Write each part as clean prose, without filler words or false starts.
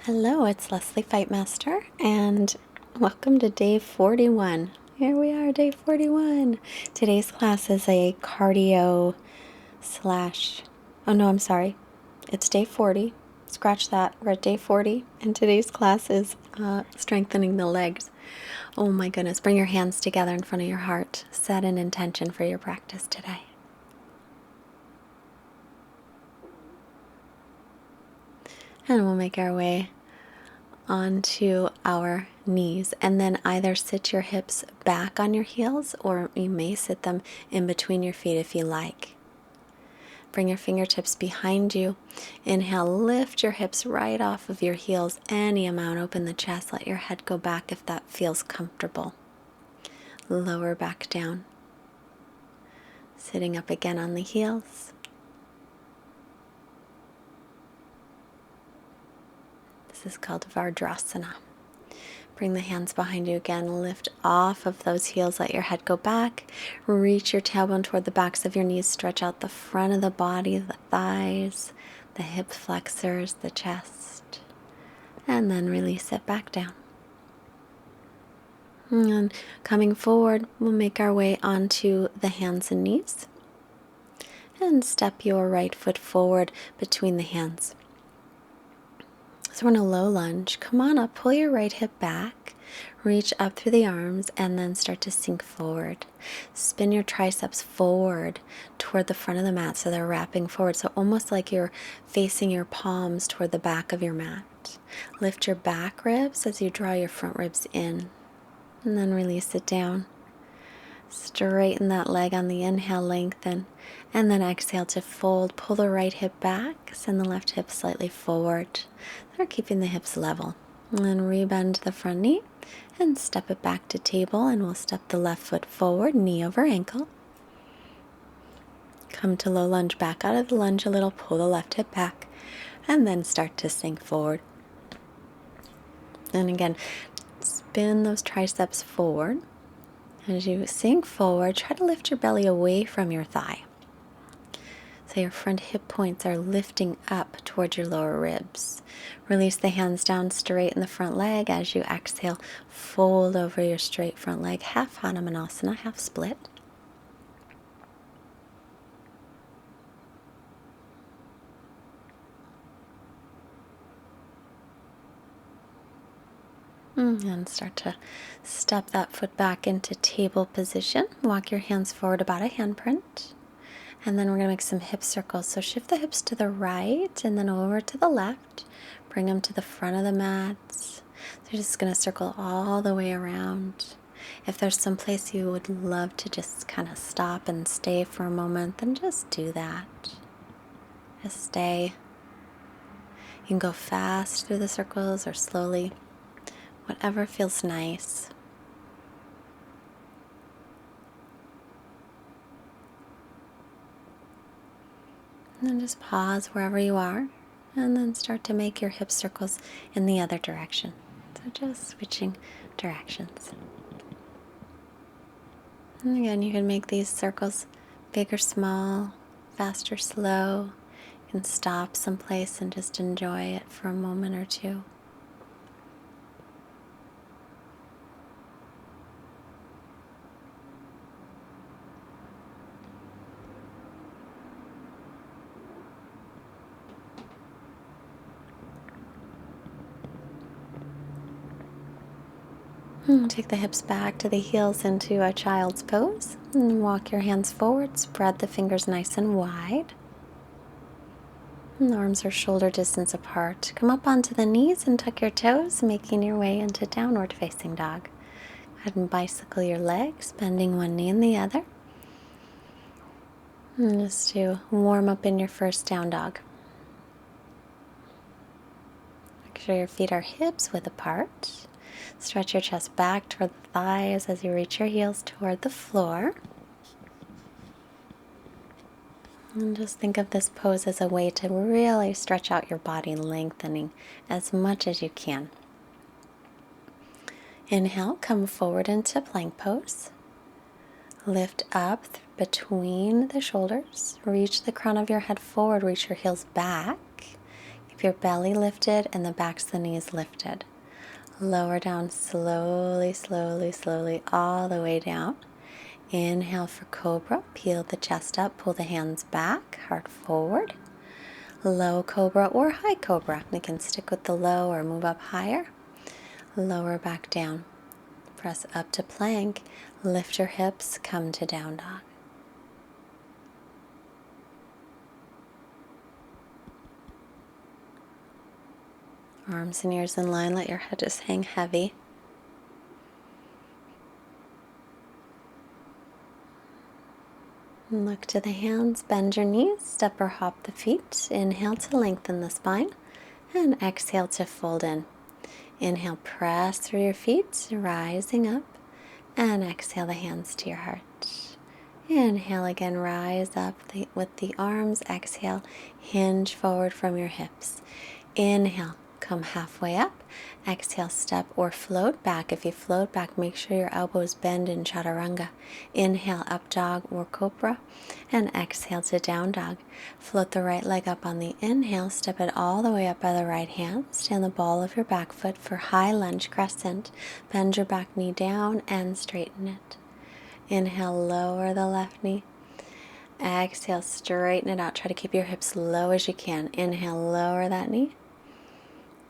Hello, it's Leslie Fightmaster, and welcome to day 41. Here we are, day 41. Today's class is a cardio slash, oh no, I'm sorry. It's day 40. Scratch that. We're at day 40, and today's class is strengthening the legs. Oh my goodness. Bring your hands together in front of your heart. Set an intention for your practice today. And we'll make our way onto our knees, and then either sit your hips back on your heels, or you may sit them in between your feet if you like. Bring your fingertips behind you. Inhale, lift your hips right off of your heels, any amount. Open the chest, let your head go back if that feels comfortable. Lower back down. Sitting up again on the heels. This is called Var Drisana. Bring the hands behind you again. Lift off of those heels. Let your head go back. Reach your tailbone toward the backs of your knees. Stretch out the front of the body, the thighs, the hip flexors, the chest. And then release it back down. And coming forward, we'll make our way onto the hands and knees. And step your right foot forward between the hands. So we're in a low lunge. Come on up, pull your right hip back, reach up through the arms, and then start to sink forward. Spin your triceps forward toward the front of the mat so they're wrapping forward. So almost like you're facing your palms toward the back of your mat. Lift your back ribs as you draw your front ribs in, and then release it down. Straighten that leg on the inhale, lengthen, and then exhale to fold. Pull the right hip back, send the left hip slightly forward. They're keeping the hips level. And then rebend the front knee and step it back to table, and we'll step the left foot forward, knee over ankle. Come to low lunge, back out of the lunge a little, pull the left hip back, and then start to sink forward. And again, spin those triceps forward. As you sink forward, try to lift your belly away from your thigh. So your front hip points are lifting up towards your lower ribs. Release the hands down, straighten the front leg. As you exhale, fold over your straight front leg, half Hanumanasana, half split. And start to step that foot back into table position. Walk your hands forward about a handprint. And then we're going to make some hip circles. So shift the hips to the right and then over to the left. Bring them to the front of the mat. So you're just going to circle all the way around. If there's some place you would love to just kind of stop and stay for a moment, then just do that. Just stay. You can go fast through the circles or slowly. Whatever feels nice. And then just pause wherever you are, and then start to make your hip circles in the other direction. So just switching directions. And again, you can make these circles big or small, fast or slow. You can stop someplace and just enjoy it for a moment or two. Take the hips back to the heels into a child's pose. And walk your hands forward. Spread the fingers nice and wide. And the arms are shoulder distance apart. Come up onto the knees and tuck your toes, making your way into downward facing dog. Go ahead and bicycle your legs, bending one knee and the other. And just to warm up in your first down dog. Make sure your feet are hips width apart. Stretch your chest back toward the thighs as you reach your heels toward the floor. And just think of this pose as a way to really stretch out your body, lengthening as much as you can. Inhale, come forward into plank pose. Lift up between the shoulders. Reach the crown of your head forward, reach your heels back. Keep Keep your belly lifted and the backs of the knees lifted. Lower down slowly, slowly, slowly, all the way down. Inhale for cobra. Peel the chest up, pull the hands back, heart forward. Low cobra or high cobra. You can stick with the low or move up higher. Lower back down. Press up to plank. Lift your hips, come to down dog. Arms and ears in line, let your head just hang heavy. And look to the hands, bend your knees, step or hop the feet. Inhale to lengthen the spine, and exhale to fold in. Inhale, press through your feet, rising up, and exhale the hands to your heart. Inhale again, rise up with the arms. Exhale, hinge forward from your hips. Inhale, come halfway up. Exhale, step or float back. If you float back, make sure your elbows bend in chaturanga. Inhale, up dog or cobra, and exhale to down dog. Float the right leg up on the inhale, step it all the way up by the right hand. Stand the ball of your back foot for high lunge crescent. Bend your back knee down and straighten it. Inhale, lower the left knee. Exhale, straighten it out. Try to keep your hips low as you can. Inhale, lower that knee.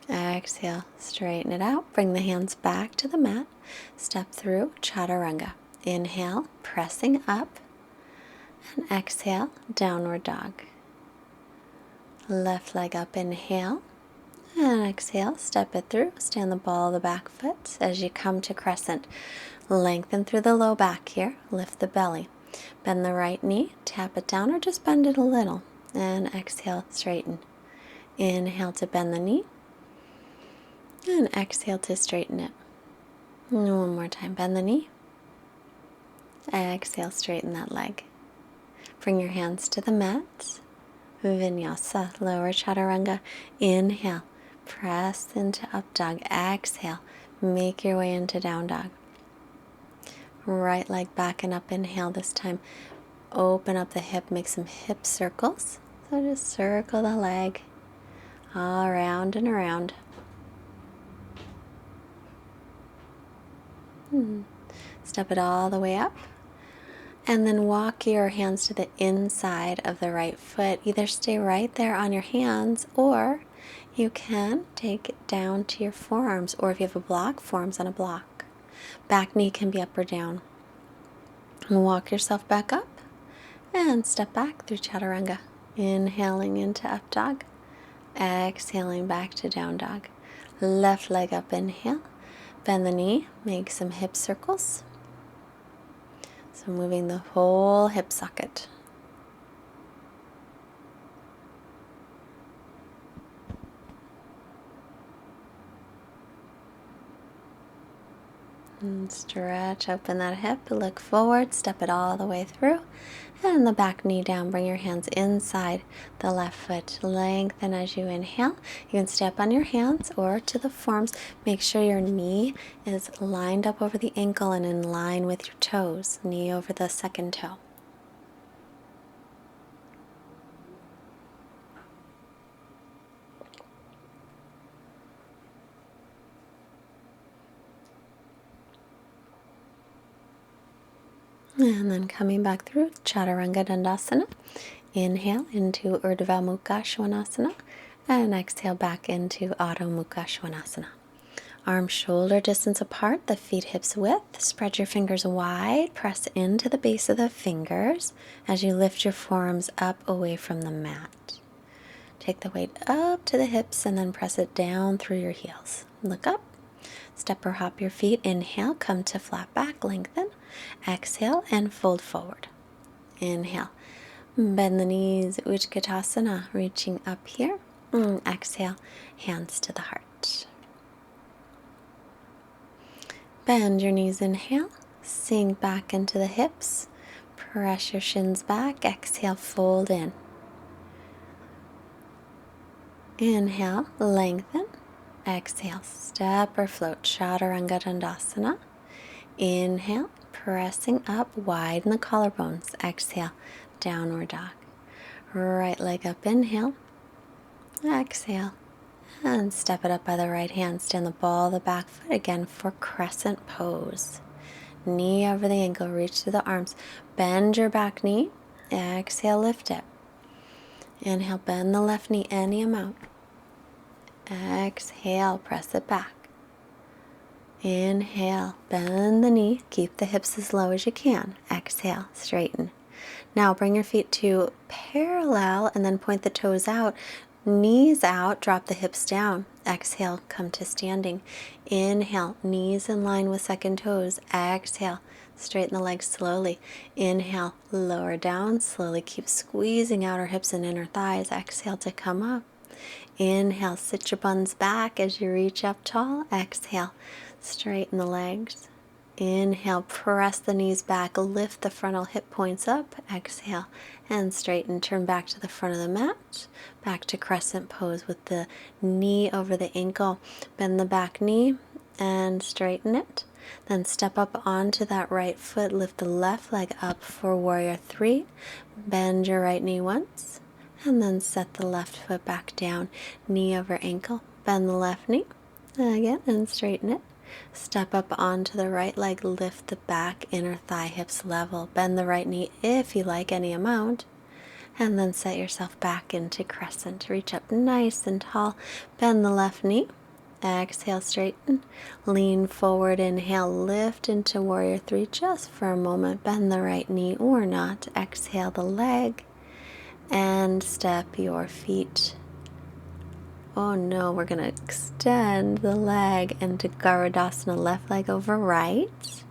Exhale, straighten it out. Bring the hands back to the mat. Step through chaturanga. Inhale, pressing up. And exhale, downward dog. Left leg up, inhale. And exhale, step it through. Stand the ball of the back foot as you come to crescent. Lengthen through the low back here. Lift the belly. Bend the right knee. Tap it down or just bend it a little. And exhale, straighten. Inhale to bend the knee. And exhale to straighten it. And one more time. Bend the knee. Exhale, straighten that leg. Bring your hands to the mat. Vinyasa, lower chaturanga. Inhale. Press into up dog. Exhale. Make your way into down dog. Right leg back and up. Inhale this time. Open up the hip. Make some hip circles. So just circle the leg all around and around. Step it all the way up. And then walk your hands to the inside of the right foot. Either stay right there on your hands, or you can take it down to your forearms, or if you have a block, forearms on a block. Back knee can be up or down. And walk yourself back up and step back through chaturanga. Inhaling into up dog. Exhaling back to down dog. Left leg up, inhale. Bend the knee, make some hip circles. So moving the whole hip socket. And stretch, open that hip, look forward, step it all the way through. And the back knee down, bring your hands inside the left foot. Lengthen as you inhale. You can step on your hands or to the forearms. Make sure your knee is lined up over the ankle and in line with your toes. Knee over the second toe. And then coming back through Chaturanga Dandasana. Inhale into Urdhva Mukha Svanasana. And exhale back into Adho Mukha Svanasana. Arms shoulder distance apart, the feet hips width. Spread your fingers wide. Press into the base of the fingers as you lift your forearms up away from the mat. Take the weight up to the hips and then press it down through your heels. Look up. Step or hop your feet. Inhale, come to flat back, lengthen. Exhale and fold forward. Inhale. Bend the knees, Utkatasana, reaching up here. Exhale, hands to the heart. Bend your knees, inhale. Sink back into the hips. Press your shins back. Exhale, fold in. Inhale, lengthen. Exhale, step or float, Chaturanga Dandasana. Inhale, pressing up, widen the collarbones. Exhale, downward dog. Right leg up, inhale. Exhale, And step it up by the right hand. Stand the ball of the back foot again for Crescent Pose. Knee over the ankle, reach through the arms. Bend your back knee. Exhale, lift it. Inhale, bend the left knee any amount. Exhale, press it back. Inhale, bend the knee. Keep the hips as low as you can. Exhale, straighten. Now bring your feet to parallel and then point the toes out. Knees out, drop the hips down. Exhale, come to standing. Inhale, knees in line with second toes. Exhale, straighten the legs slowly. Inhale, lower down, slowly keep squeezing outer hips and inner thighs. Exhale to come up. Inhale, sit your buns back as you reach up tall. Exhale, straighten the legs. Inhale, press the knees back, lift the frontal hip points up. Exhale, and straighten. Turn back to the front of the mat. Back to Crescent Pose with the knee over the ankle. Bend the back knee and straighten it. Then step up onto that right foot. Lift the left leg up for Warrior 3. Bend your right knee once. And then set the left foot back down. Knee over ankle. Bend the left knee. Again, and straighten it. Step up onto the right leg, lift the back, inner thigh, hips level. Bend the right knee if you like, any amount. And then set yourself back into crescent. Reach up nice and tall. Bend the left knee. Exhale, straighten. Lean forward, inhale, lift into Warrior 3 just for a moment. Bend the right knee or not. Exhale the leg. And step your feet. Oh no, we're going to extend the leg into Garudasana, left leg over right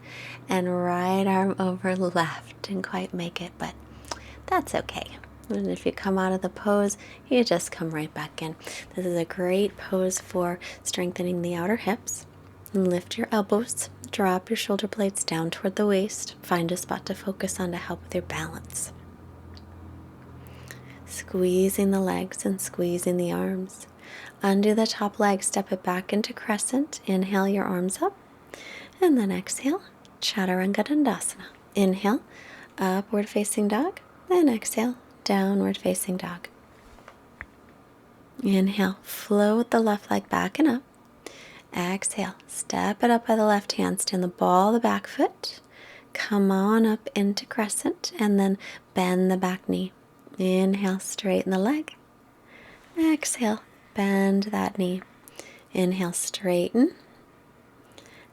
and right arm over left. Didn't quite make it, but that's okay. And if you come out of the pose, you just come right back in. This is a great pose for strengthening the outer hips. Lift your elbows, drop your shoulder blades down toward the waist. Find a spot to focus on to help with your balance. Squeezing the legs and squeezing the arms. Undo the top leg, step it back into crescent. Inhale your arms up. And then exhale, Chaturanga Dandasana. Inhale, upward facing dog. Then exhale, downward facing dog. Inhale, float the left leg back and up. Exhale, step it up by the left hand. Stand the ball of the back foot. Come on up into crescent and then bend the back knee. Inhale, straighten the leg. Exhale, bend that knee. Inhale, straighten.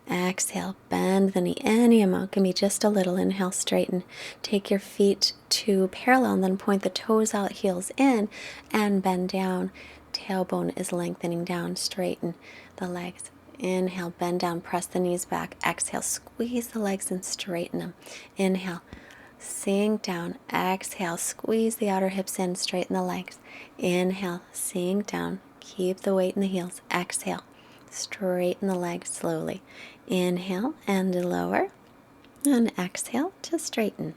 Exhale, bend the knee. Any amount, can be just a little. Inhale, straighten. Take your feet to parallel and then point the toes out, heels in, and bend down. Tailbone is lengthening down. Straighten the legs. Inhale, bend down, press the knees back. Exhale, squeeze the legs and straighten them. Inhale, sink down. Exhale, squeeze the outer hips in, straighten the legs. Inhale, sink down. Keep the weight in the heels. Exhale, straighten the legs slowly. Inhale and lower. And exhale to straighten.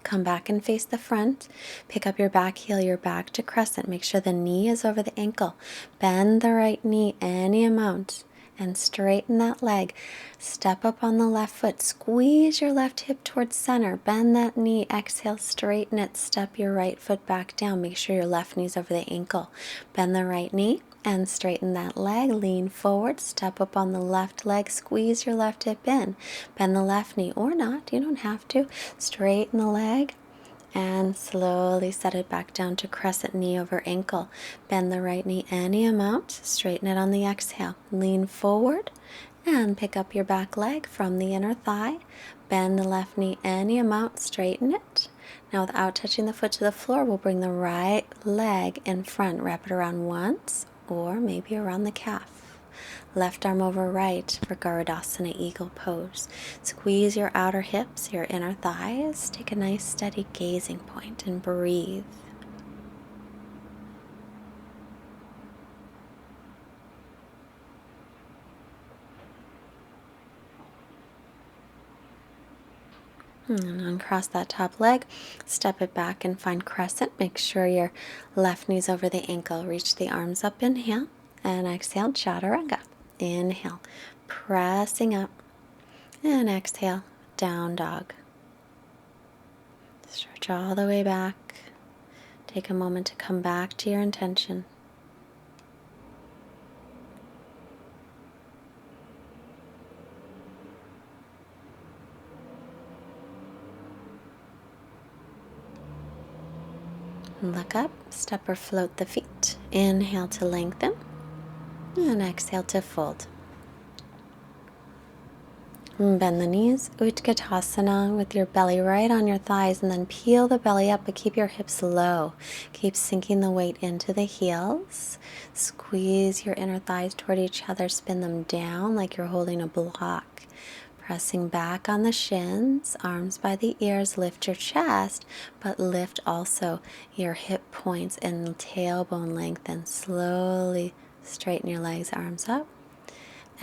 Come back and face the front. Pick up your back heel, your back to crescent. Make sure the knee is over the ankle. Bend the right knee any amount and straighten that leg. Step up on the left foot. Squeeze your left hip towards center. Bend that knee. Exhale, straighten it. Step your right foot back down. Make sure your left knee's over the ankle. Bend the right knee and straighten that leg. Lean forward. Step up on the left leg. Squeeze your left hip in. Bend the left knee or not. You don't have to. Straighten the leg. And slowly set it back down to crescent, knee over ankle. Bend the right knee any amount. Straighten it on the exhale. Lean forward and pick up your back leg from the inner thigh. Bend the left knee any amount. Straighten it. Now without touching the foot to the floor, we'll bring the right leg in front. Wrap it around once or maybe around the calf. Left arm over right for Garudasana, Eagle Pose. Squeeze your outer hips, your inner thighs. Take a nice steady gazing point and breathe. And uncross that top leg, step it back and find crescent. Make sure your left knee's over the ankle. Reach the arms up, inhale, and exhale, Chaturanga. Inhale, pressing up, and exhale, down dog. Stretch all the way back. Take a moment to come back to your intention. Look up, step or float the feet. Inhale to lengthen, and exhale to fold. Bend the knees, Utkatasana, with your belly right on your thighs, and then peel the belly up, but keep your hips low. Keep sinking the weight into the heels. Squeeze your inner thighs toward each other, spin them down like you're holding a block. Pressing back on the shins, arms by the ears, lift your chest, but lift also your hip points and tailbone lengthen. Slowly straighten your legs, arms up.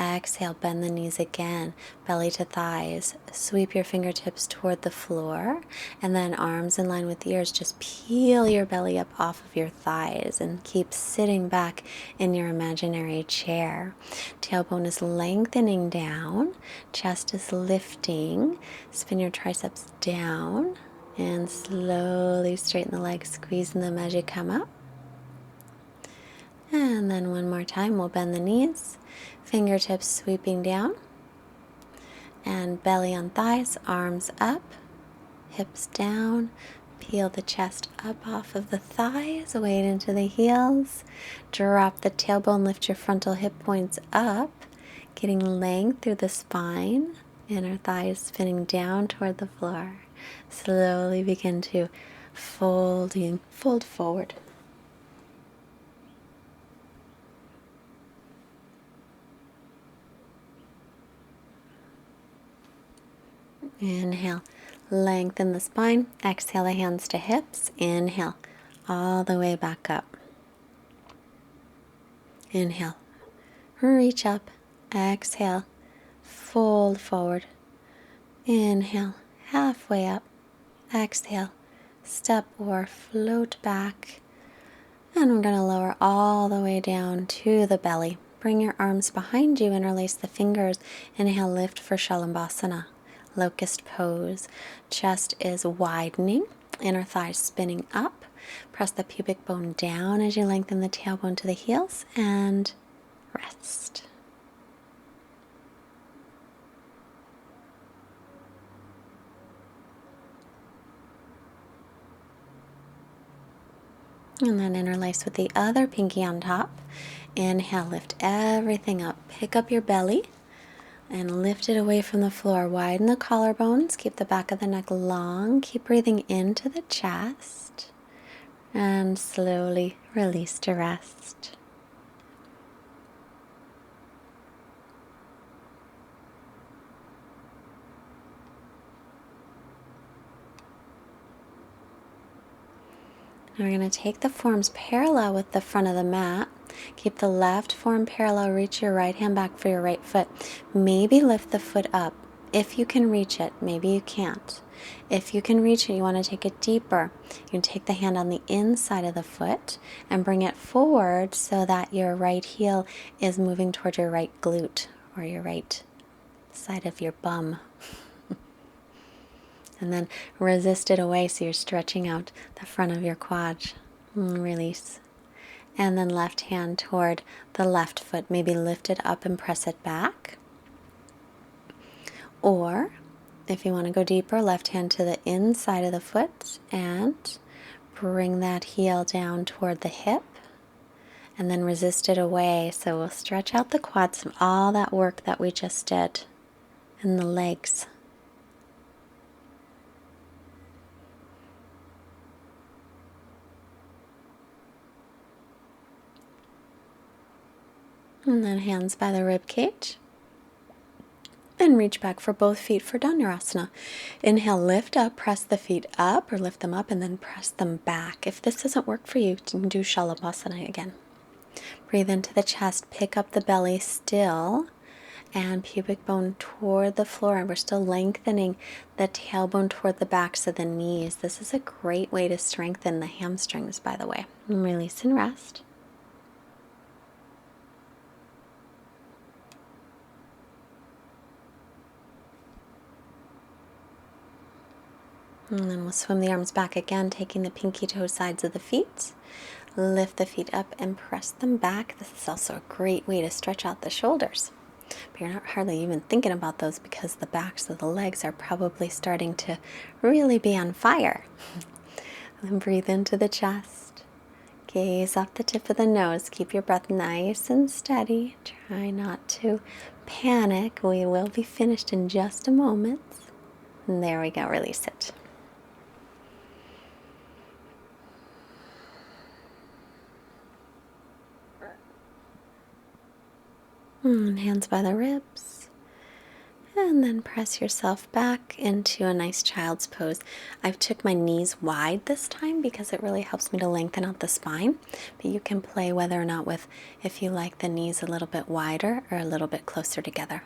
Exhale, bend the knees again, belly to thighs. Sweep your fingertips toward the floor, and then arms in line with ears. Just peel your belly up off of your thighs and keep sitting back in your imaginary chair. Tailbone is lengthening down, chest is lifting. Spin your triceps down and slowly straighten the legs, squeezing them as you come up. And then one more time, we'll bend the knees, fingertips sweeping down, and belly on thighs, arms up, hips down. Peel the chest up off of the thighs, weight into the heels. Drop the tailbone, lift your frontal hip points up, getting length through the spine. Inner thighs spinning down toward the floor. Slowly begin to fold forward. Inhale, lengthen the spine. Exhale, the hands to hips. Inhale, all the way back up. Inhale, reach up. Exhale, fold forward. Inhale, halfway up. Exhale, step or float back. And we're going to lower all the way down to the belly. Bring your arms behind you, interlace the fingers. Inhale, lift for Shalambhasana. Locust pose. Chest is widening, inner thighs spinning up. Press the pubic bone down as you lengthen the tailbone to the heels and rest. And then interlace with the other pinky on top. Inhale, lift everything up. Pick up your belly and lift it away from the floor. Widen the collarbones. Keep the back of the neck long. Keep breathing into the chest. And slowly release to rest. Now we're going to take the forms parallel with the front of the mat. Keep the left form parallel. Reach your right hand back for your right foot. Maybe lift the foot up if you can reach it. Maybe you can't. If you can reach it, you want to take it deeper. You can take the hand on the inside of the foot and bring it forward so that your right heel is moving toward your right glute or your right side of your bum. And then resist it away so you're stretching out the front of your quad. Release. And then left hand toward the left foot. Maybe lift it up and press it back. Or if you want to go deeper, left hand to the inside of the foot and bring that heel down toward the hip. And then resist it away. So we'll stretch out the quads from all that work that we just did. And the legs. And then hands by the rib cage. And reach back for both feet for Dhanurasana. Inhale, lift up, press the feet up or lift them up and then press them back. If this doesn't work for you, you can do Shalabhasana again. Breathe into the chest, pick up the belly still and pubic bone toward the floor. And we're still lengthening the tailbone toward the backs of the knees. This is a great way to strengthen the hamstrings, by the way. And release and rest. And then we'll swim the arms back again, taking the pinky toe sides of the feet. Lift the feet up and press them back. This is also a great way to stretch out the shoulders. But you're not hardly even thinking about those because the backs of the legs are probably starting to really be on fire. And breathe into the chest. Gaze off the tip of the nose. Keep your breath nice and steady. Try not to panic. We will be finished in just a moment. And there we go. Release it. And hands by the ribs. And then press yourself back into a nice child's pose. I've took my knees wide this time because it really helps me to lengthen out the spine. But you can play whether or not with, if you like the knees a little bit wider or a little bit closer together.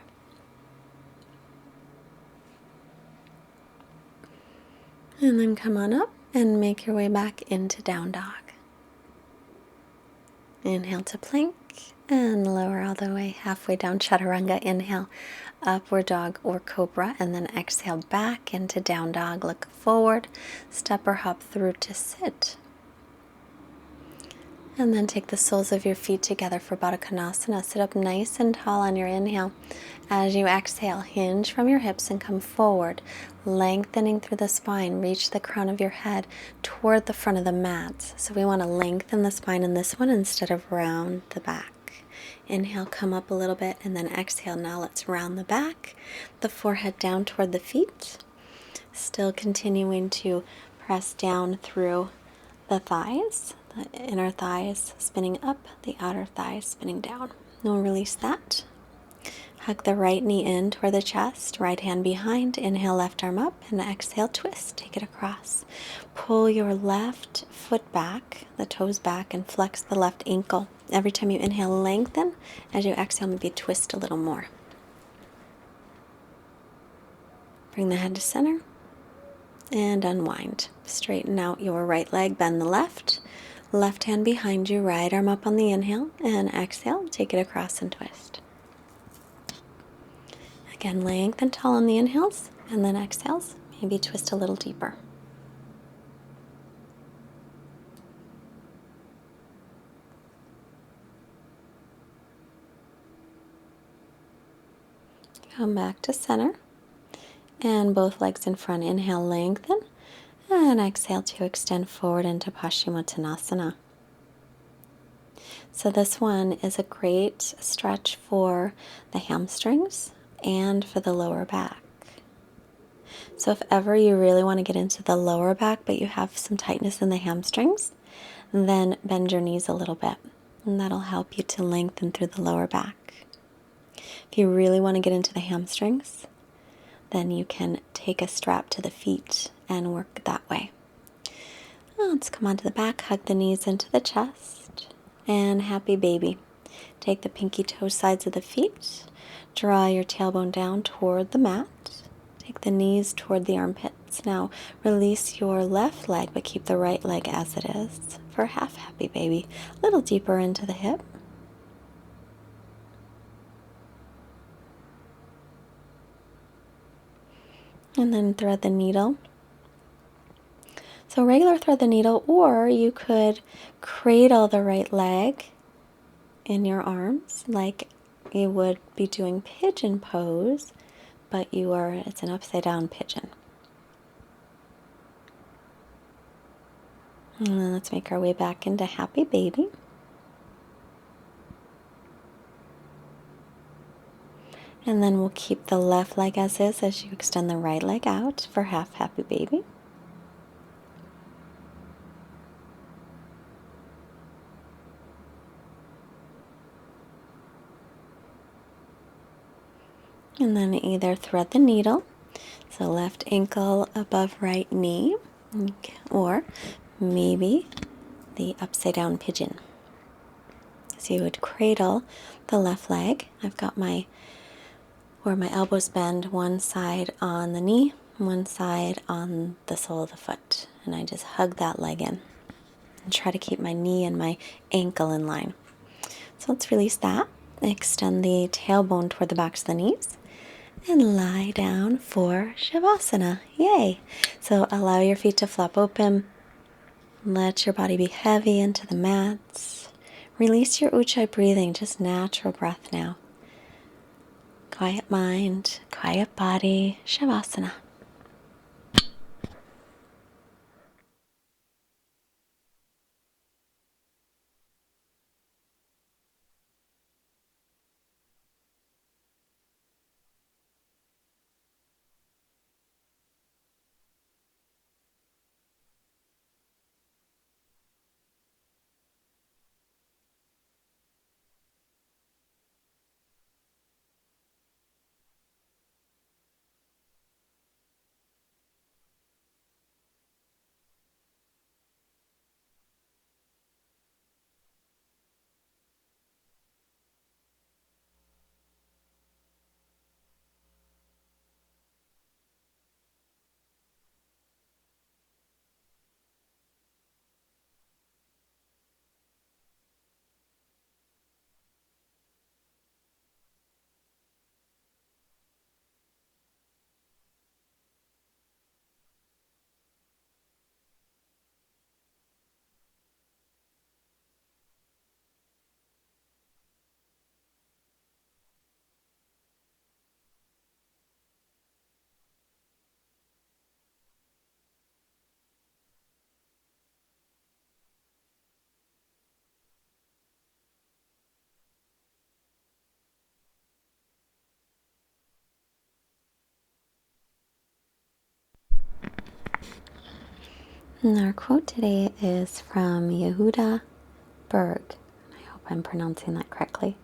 And then come on up and make your way back into down dog. Inhale to plank and lower all the way halfway down chaturanga. Inhale, upward dog or cobra, and then exhale back into down dog. Look forward, step or hop through to sit. And then take the soles of your feet together for Baddha Konasana. Sit up nice and tall on your inhale. As you exhale, hinge from your hips and come forward, lengthening through the spine. Reach the crown of your head toward the front of the mat. So we want to lengthen the spine in this one instead of round the back. Inhale, come up a little bit, and then exhale. Now let's round the back, the forehead down toward the feet. Still continuing to press down through the thighs, the inner thighs spinning up, the outer thighs spinning down. Now release that. Hug the right knee in toward the chest, right hand behind. Inhale, left arm up, and exhale, twist. Take it across. Pull your left foot back, the toes back, and flex the left ankle. Every time you inhale, lengthen. As you exhale, maybe twist a little more. Bring the head to center and unwind. Straighten out your right leg, bend the left. Left hand behind you, right arm up on the inhale, and exhale, take it across and twist. Again, lengthen tall on the inhales, and then exhales, maybe twist a little deeper. Come back to center, and both legs in front. Inhale, lengthen, and exhale to extend forward into Paschimottanasana. So this one is a great stretch for the hamstrings and for the lower back. So if ever you really want to get into the lower back, but you have some tightness in the hamstrings, then bend your knees a little bit, and that'll help you to lengthen through the lower back. If you really want to get into the hamstrings, then you can take a strap to the feet and work that way. Let's come onto the back, hug the knees into the chest, and happy baby. Take the pinky toe sides of the feet, draw your tailbone down toward the mat, take the knees toward the armpits. Now release your left leg, but keep the right leg as it is for half happy baby. A little deeper into the hip. And then thread the needle. So regular thread the needle, or you could cradle the right leg in your arms like you would be doing pigeon pose, but it's an upside down pigeon. And then let's make our way back into happy baby. And then we'll keep the left leg as is as you extend the right leg out for half happy baby. And then either thread the needle, so left ankle above right knee, or maybe the upside down pigeon. So you would cradle the left leg. I've got where my elbows bend, one side on the knee, one side on the sole of the foot. And I just hug that leg in and try to keep my knee and my ankle in line. So let's release that. Extend the tailbone toward the backs of the knees and lie down for Shavasana. Yay! So allow your feet to flop open. Let your body be heavy into the mats. Release your Ujjayi breathing, just natural breath now. Quiet mind, quiet body, Shavasana. And our quote today is from Yehuda Berg. I hope I'm pronouncing that correctly.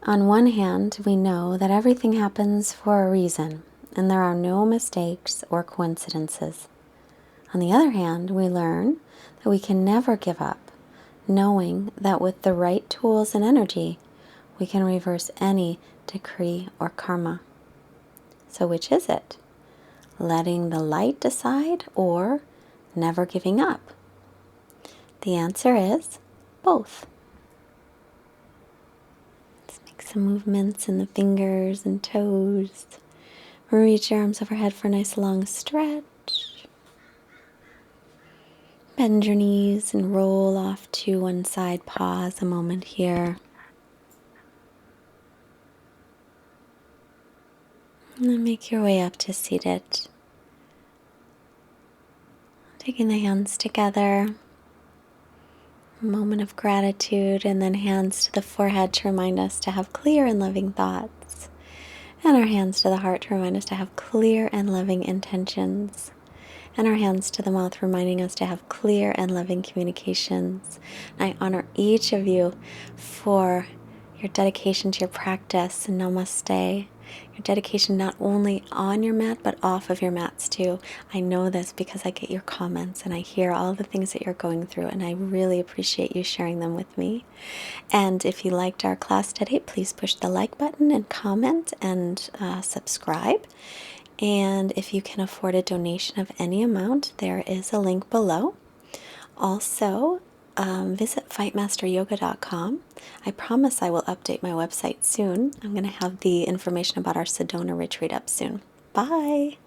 On one hand, we know that everything happens for a reason, and there are no mistakes or coincidences. On the other hand, we learn that we can never give up, knowing that with the right tools and energy, we can reverse any decree or karma. So which is it? Letting the light decide or never giving up? The answer is both. Let's make some movements in the fingers and toes. Reach your arms overhead for a nice long stretch. Bend your knees and roll off to one side. Pause a moment here. And then make your way up to seated. Taking the hands together. A moment of gratitude, and then hands to the forehead to remind us to have clear and loving thoughts. And our hands to the heart to remind us to have clear and loving intentions. And our hands to the mouth, reminding us to have clear and loving communications. And I honor each of you for your dedication to your practice. Namaste. Your dedication not only on your mat, but off of your mats too. I know this because I get your comments and I hear all the things that you're going through, and I really appreciate you sharing them with me. And if you liked our class today, please push the like button and comment and subscribe. And if you can afford a donation of any amount, there is a link below. Also, visit fightmasteryoga.com. I promise I will update my website soon. I'm going to have the information about our Sedona retreat up soon. Bye!